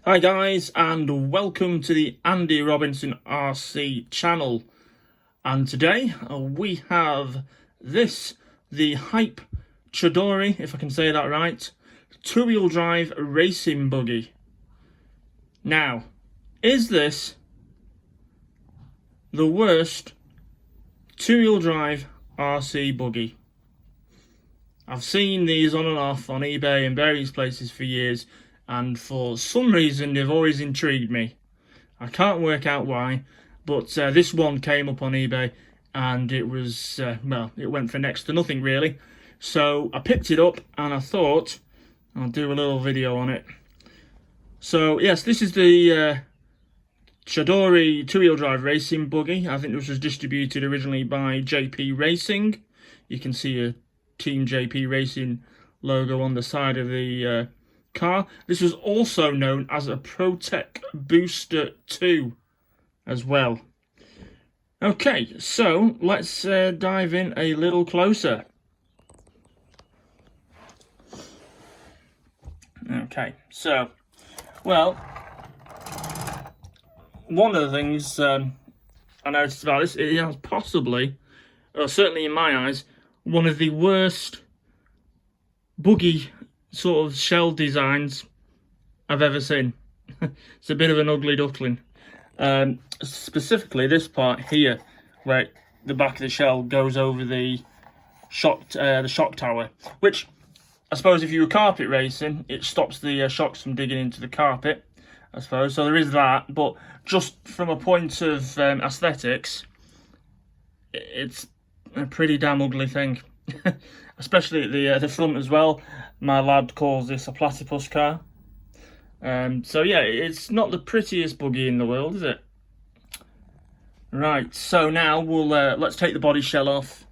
Hi guys, and welcome to the Andy Robinson RC channel. And today we have the Hype Chadori, if I can say that right, two-wheel drive racing buggy. Now, is this the worst two-wheel drive RC buggy? I've seen these on and off on eBay and various places for years, and for some reason they've always intrigued me. I can't work out why, but this one came up on eBay and it was, well, it went for next to nothing really. So I picked it up and I thought I'll do a little video on it. So yes, this is the Chadori two-wheel drive racing buggy. I think this was distributed originally by JP Racing. You can see a Team JP Racing logo on the side of the car. This was also known as a Protec Booster 2 as well. Okay, so let's dive in a little closer. Okay, so, well, one of the things I noticed about this, it has possibly, or certainly in my eyes, one of the worst buggy sort of shell designs I've ever seen. It's a bit of an ugly duckling. Specifically this part here, where the back of the shell goes over the shock tower, which I suppose if you were carpet racing, it stops the shocks from digging into the carpet, I suppose. So there is that, but just from a point of aesthetics, it's a pretty damn ugly thing. Especially at the front as well. My lad calls this a platypus car. So yeah, it's not the prettiest buggy in the world, is it? Right, so now we'll let's take the body shell off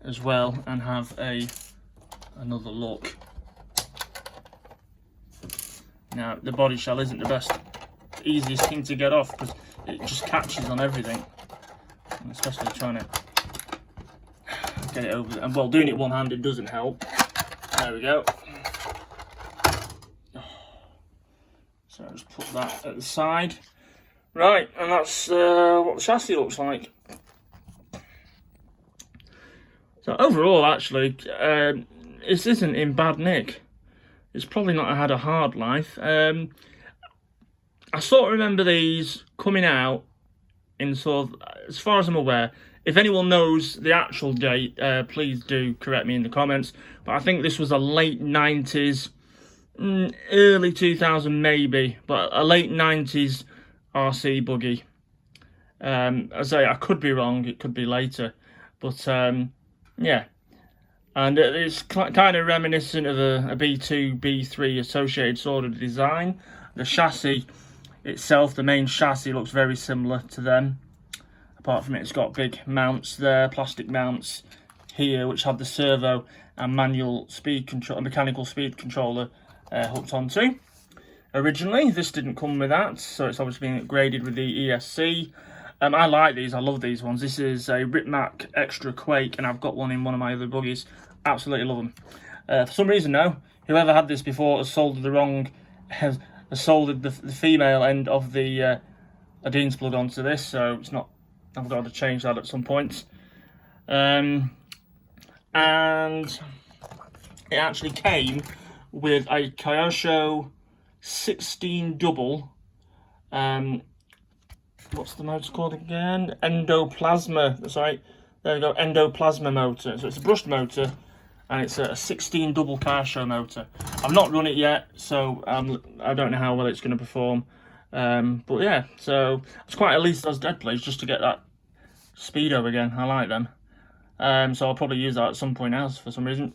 as well and have another look. Now the body shell isn't the easiest thing to get off because it just catches on everything, and especially trying to get it over, and well, doing it one-handed doesn't help. There we go. So just put that at the side. Right, and that's what the chassis looks like. So overall, actually, this isn't in bad nick. It's probably not had a hard life. I sort of remember these coming out in sort of, as far as I'm aware, if anyone knows the actual date, please do correct me in the comments. But I think this was a late 90s, early 2000 maybe, but a late 90s RC buggy. As I say, I could be wrong, it could be later. But yeah, and it's kind of reminiscent of a B2, B3 associated sort of design. The chassis itself, the main chassis, looks very similar to them. Apart from it, it's got big mounts there, plastic mounts here, which have the servo and manual speed control, mechanical speed controller hooked onto. Originally, this didn't come with that, so it's obviously been upgraded with the ESC. I like these, I love these ones. This is a Ripmac Extra Quake, and I've got one in one of my other buggies. Absolutely love them. For some reason, though, whoever had this before has soldered the wrong, has soldered the female end of the Dean's plug onto this, so it's not. I've got to change that at some point. And it actually came with a Kyosho 16 double, what's the motor called again? Endoplasma, sorry, there we go, endoplasma motor. So it's a brushed motor, and it's a 16 double Kyosho motor. I've not run it yet, so I don't know how well it's going to perform. But yeah, so it's quite at least those dead plates just to get that speedo again. I like them. So I'll probably use that at some point else for some reason.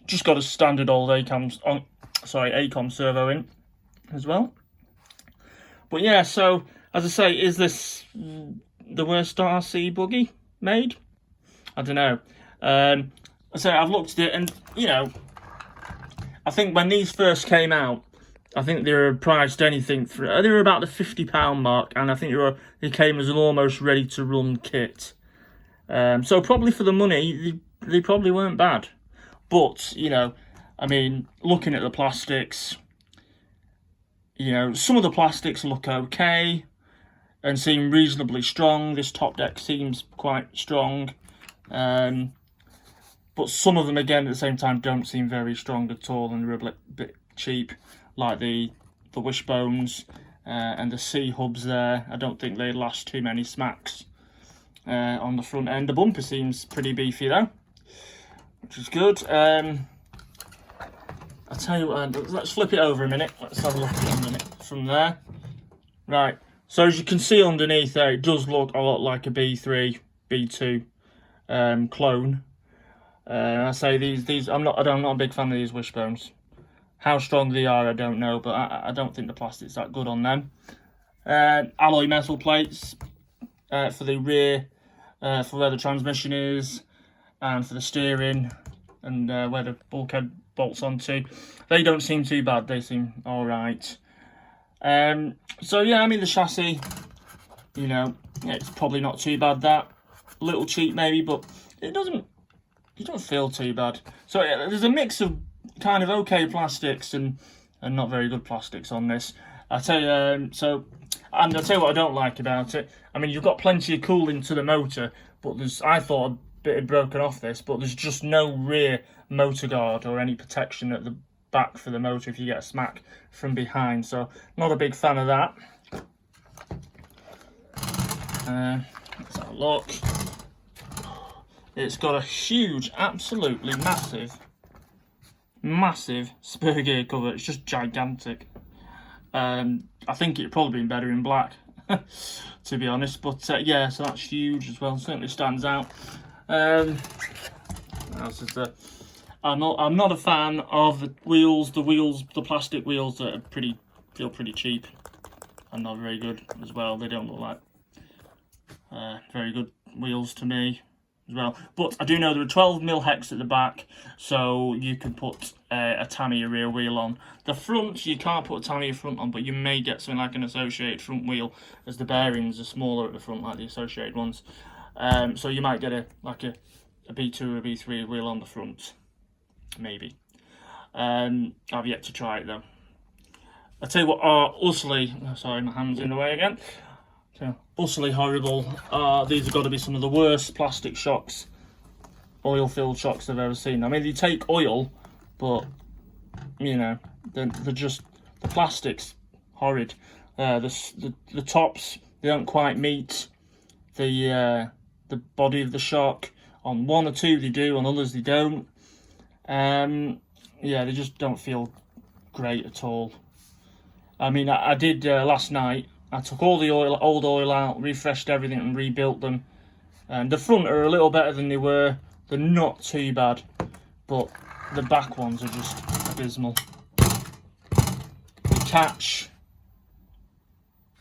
Just got a standard old ACOM servo in as well. But yeah, so as I say, is this the worst RC buggy made? I don't know. So I've looked at it, and you know, I think when these first came out, I think they were priced anything for, they were about the £50 mark, and I think they came as an almost ready to run kit. So probably for the money, they probably weren't bad. But, you know, I mean, looking at the plastics, You know, some of the plastics look okay and seem reasonably strong. This top deck seems quite strong. But some of them, again, at the same time, don't seem very strong at all, and they're a bit cheap, like the wishbones and the C hubs there. I don't think they last too many smacks on the front end. The bumper seems pretty beefy though, which is good. I'll tell you what, let's flip it over a minute. Let's have a look at it a minute from there. Right, so as you can see underneath there, it does look a lot like a B3, B2 clone. I say these. I'm not a big fan of these wishbones. How strong they are, I don't know, but I don't think the plastic's that good on them. Alloy metal plates for the rear, for where the transmission is, and for the steering, and where the bulkhead bolts onto. They don't seem too bad. They seem all right. So yeah, I mean the chassis, you know, it's probably not too bad. That a little cheap maybe, but it doesn't feel too bad. So yeah, there's a mix of kind of okay plastics and not very good plastics on this. I tell you, and I'll tell you what I don't like about it. I mean, you've got plenty of cooling to the motor, but I thought a bit had broken off this, but there's just no rear motor guard or any protection at the back for the motor if you get a smack from behind. So not a big fan of that. Let's have a look. It's got a huge, absolutely massive spur gear cover. It's just gigantic. I think it'd probably been better in black, to be honest. But yeah, so that's huge as well. Certainly stands out. I'm not a fan of the wheels. The plastic wheels that feel pretty cheap and not very good as well. They don't look like very good wheels to me as well. But I do know there are 12mm hex at the back, so you can put a Tamiya rear wheel on. The front, you can't put a Tamiya front on, but you may get something like an associated front wheel, as the bearings are smaller at the front, like the associated ones. So you might get a B2 or a B3 wheel on the front, maybe. I've yet to try it though. I tell you what are utterly, sorry, my hand's in the way again. So, utterly horrible. These have got to be some of the worst plastic shocks, oil-filled shocks I've ever seen. I mean, they take oil, but you know, they're just, the plastic's horrid. The tops, they don't quite meet the body of the shock. On one or two they do, on others they don't. Yeah, they just don't feel great at all. I mean, I did last night. I took all the old oil out, refreshed everything and rebuilt them. And the front are a little better than they were. They're not too bad, but the back ones are just abysmal. They catch.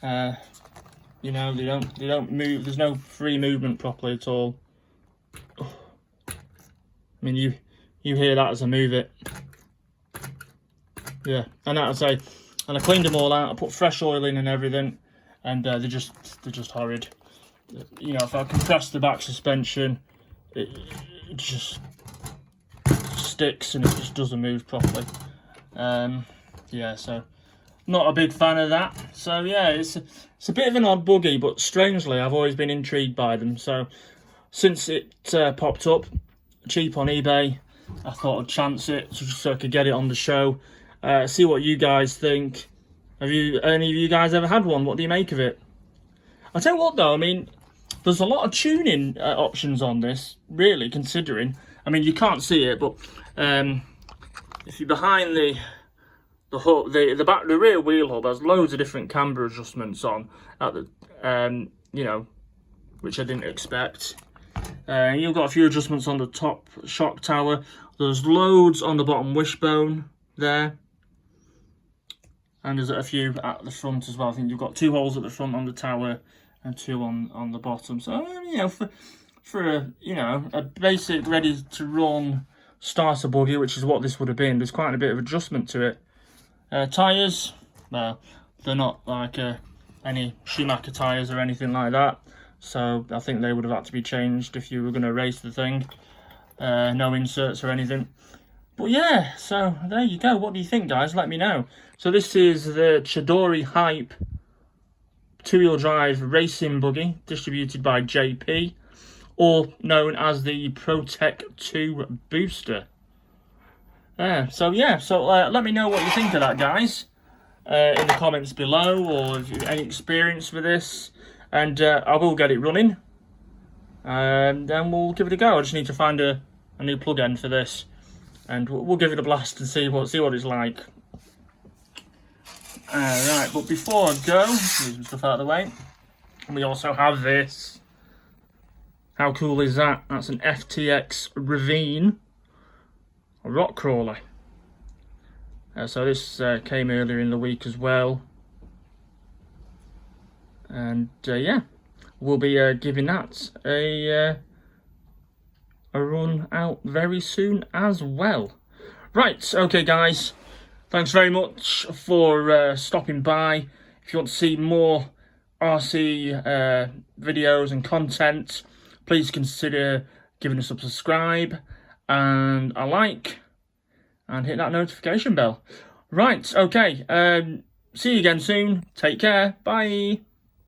You know, they don't move. There's no free movement properly at all. I mean, you hear that as I move it. Yeah, and I'd say. And I cleaned them all out. I put fresh oil in and everything, and they're just horrid. You know, if I compress the back suspension, it just sticks and it just doesn't move properly. Yeah, so not a big fan of that. So yeah, it's a bit of an odd buggy, but strangely, I've always been intrigued by them. So since it popped up cheap on eBay, I thought I'd chance it so I could get it on the show. See what you guys think. Have any of you guys ever had one? What do you make of it? I'll tell you what though, I mean, there's a lot of tuning options on this, really, considering. I mean, you can't see it, but if you're behind the rear wheel hub has loads of different camber adjustments on at the you know, which I didn't expect. You've got a few adjustments on the top shock tower. There's loads on the bottom wishbone there. And there's a few at the front as well. I think you've got 2 holes at the front on the tower and 2 on the bottom. So, you know, for a basic ready to run starter buggy, which is what this would have been, there's quite a bit of adjustment to it. Tyres, well, they're not like any Schumacher tyres or anything like that. So I think they would have had to be changed if you were going to race the thing. No inserts or anything. But yeah, so there you go. What do you think, guys? Let me know. So this is the Chadori Hype two-wheel drive racing buggy, distributed by JP, or known as the Protec 2 Booster. So let me know what you think of that, guys, in the comments below, or if you have any experience with this, and I will get it running, and then we'll give it a go. I just need to find a new plug end for this, and we'll give it a blast and see what it's like. Right, but before I go, move some stuff out of the way. We also have this. How cool is that? That's an FTX Ravine rock crawler. So this came earlier in the week as well, and yeah, we'll be giving that a run out very soon as well. Right, okay, guys. Thanks very much for stopping by. If you want to see more RC videos and content, please consider giving us a subscribe and a like, and hit that notification bell. Right, okay. See you again soon. Take care. Bye.